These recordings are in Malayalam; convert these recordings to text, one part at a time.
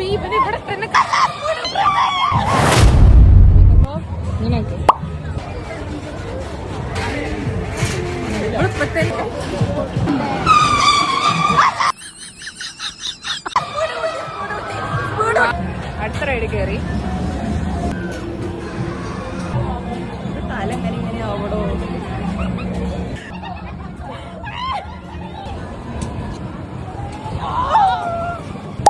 ഇവന് ഇവിടെ തന്നെ ഇങ്ങനെയൊക്കെ അടുത്ത റൈഡ് കയറി തല ഇങ്ങനെ ആവടോ.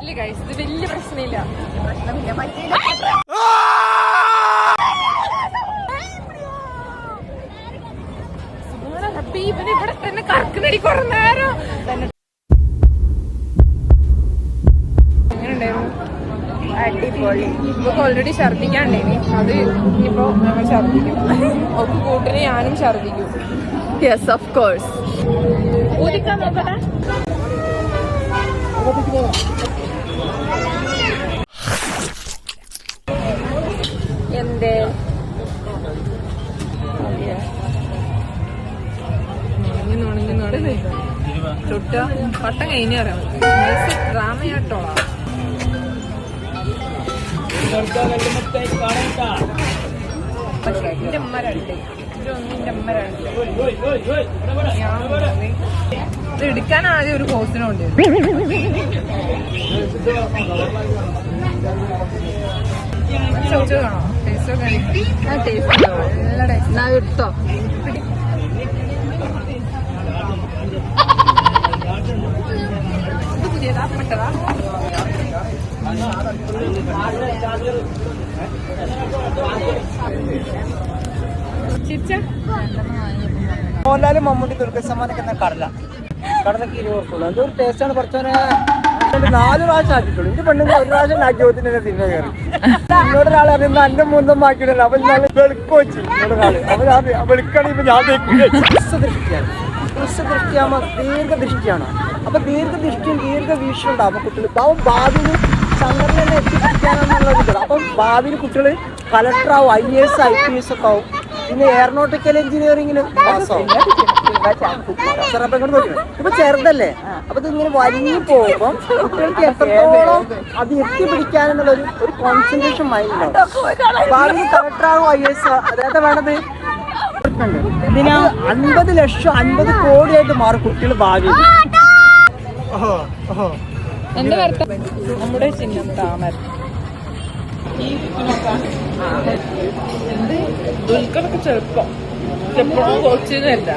ഇല്ല ഗൈസ്, ഇത് വലിയ പ്രശ്നമില്ല. ഇവന് ഇവിടെ തന്നെ കറക്കുന്നടി കുറെ നേരം. എങ്ങനെയുണ്ടായിരുന്നു? അടിപൊളി. ഇപ്പൊക്കെ ഓൾറെഡി ഛർദിക്കാണ്ടേനി, അത് ഇനിയിപ്പോ ഞങ്ങൾ ഛർദിക്കും. ഒക്കെ കൂട്ടിന് ഞാനും ഛർദിക്കും. Yes of course. ഊതിക്കാൻ നോക്കട്ടെ. എന്തേ ചുട്ട പട്ടം കഴിഞ്ഞ ഡ്രാമയാട്ടോളാ. എന്റെ അമ്മ രണ്ട്, എന്റെ അമ്മ രണ്ട്. ഇത് എടുക്കാൻ ആദ്യം ഒരു കോഴ്സിനുണ്ട്. ചോദിച്ചു കാണോ? ടേസ്റ്റ് ഒക്കെ ടേസ്റ്റ് നല്ല ടേസ്റ്റ്. എടുത്തോ. ഇത് പുതിയതാ പെട്ടതാ. മോഹൻലാലും മമ്മൂട്ടി ദുർഗ സമ്മാനൊക്കെ കടലൊക്കെ 20 ഉള്ളൂ. അതൊരു ടേസ്റ്റാണ്. കുറച്ചോനെ 4 പ്രാവശ്യം ആക്കിയിട്ടുള്ളൂ. എന്റെ പെണ്ണുങ്ങൾ 1 പ്രാവശ്യം ആക്കി തന്നെ തിന്നെ കയറി. എന്നോടൊരാൾ അറിയുന്ന എന്റെ മൂന്നും ആക്കിയിട്ടില്ല. അവൻ ഞാൻ വെളുക്ക് വെച്ചു. എന്നോടൊരാള് അവൻ വെളുക്കാണെങ്കിൽ ഞാൻ ദൃഷ്ടിയാണ്. ദൃഷ്ടിയാകുമ്പോൾ ദീർഘദൃഷ്ടിയാണ്. അപ്പൊ ദീർഘദൃഷ്ടിയും ദീർഘവീക്ഷണം ഉണ്ടാവും കുട്ടികൾ. അവൻ ഭാവിയിൽ സംഘടനയെ എത്തിപ്പിടിക്കാനെന്നുള്ളത്. അപ്പം ഭാവിയിൽ കുട്ടികൾ കളക്ടറാവും, IAS IPS ഒക്കെ ആവും. പിന്നെ എയറോനോട്ടിക്കൽ എഞ്ചിനീയറിംഗിന് പാസ്സാവും. ഇപ്പൊ ചെറുതല്ലേ, അപ്പൊ ഇതിങ്ങനെ വലിഞ്ഞു പോകുമ്പോൾ കുട്ടികൾക്ക് എത്രത്തോളം അത് എത്തിപ്പിടിക്കാനെന്നുള്ള ഒരു കോൺസെൻട്രേഷൻ മൈൻഡുണ്ടാവും. ഭാവിയിൽ കളക്ടറാവും, IAS അതായത് വേണത് ഇതിനാ 50 ലക്ഷം 50 കോടിയായിട്ട് മാറും കുട്ടികൾ ഭാവിയിൽ. എന്റെ കരുത്ത നമ്മുടെ ചിഹ്നം താമര. ദുൽഖറൊക്കെ ചെറുപ്പം എപ്പോഴും കൊച്ചിന്ന് വരില്ല.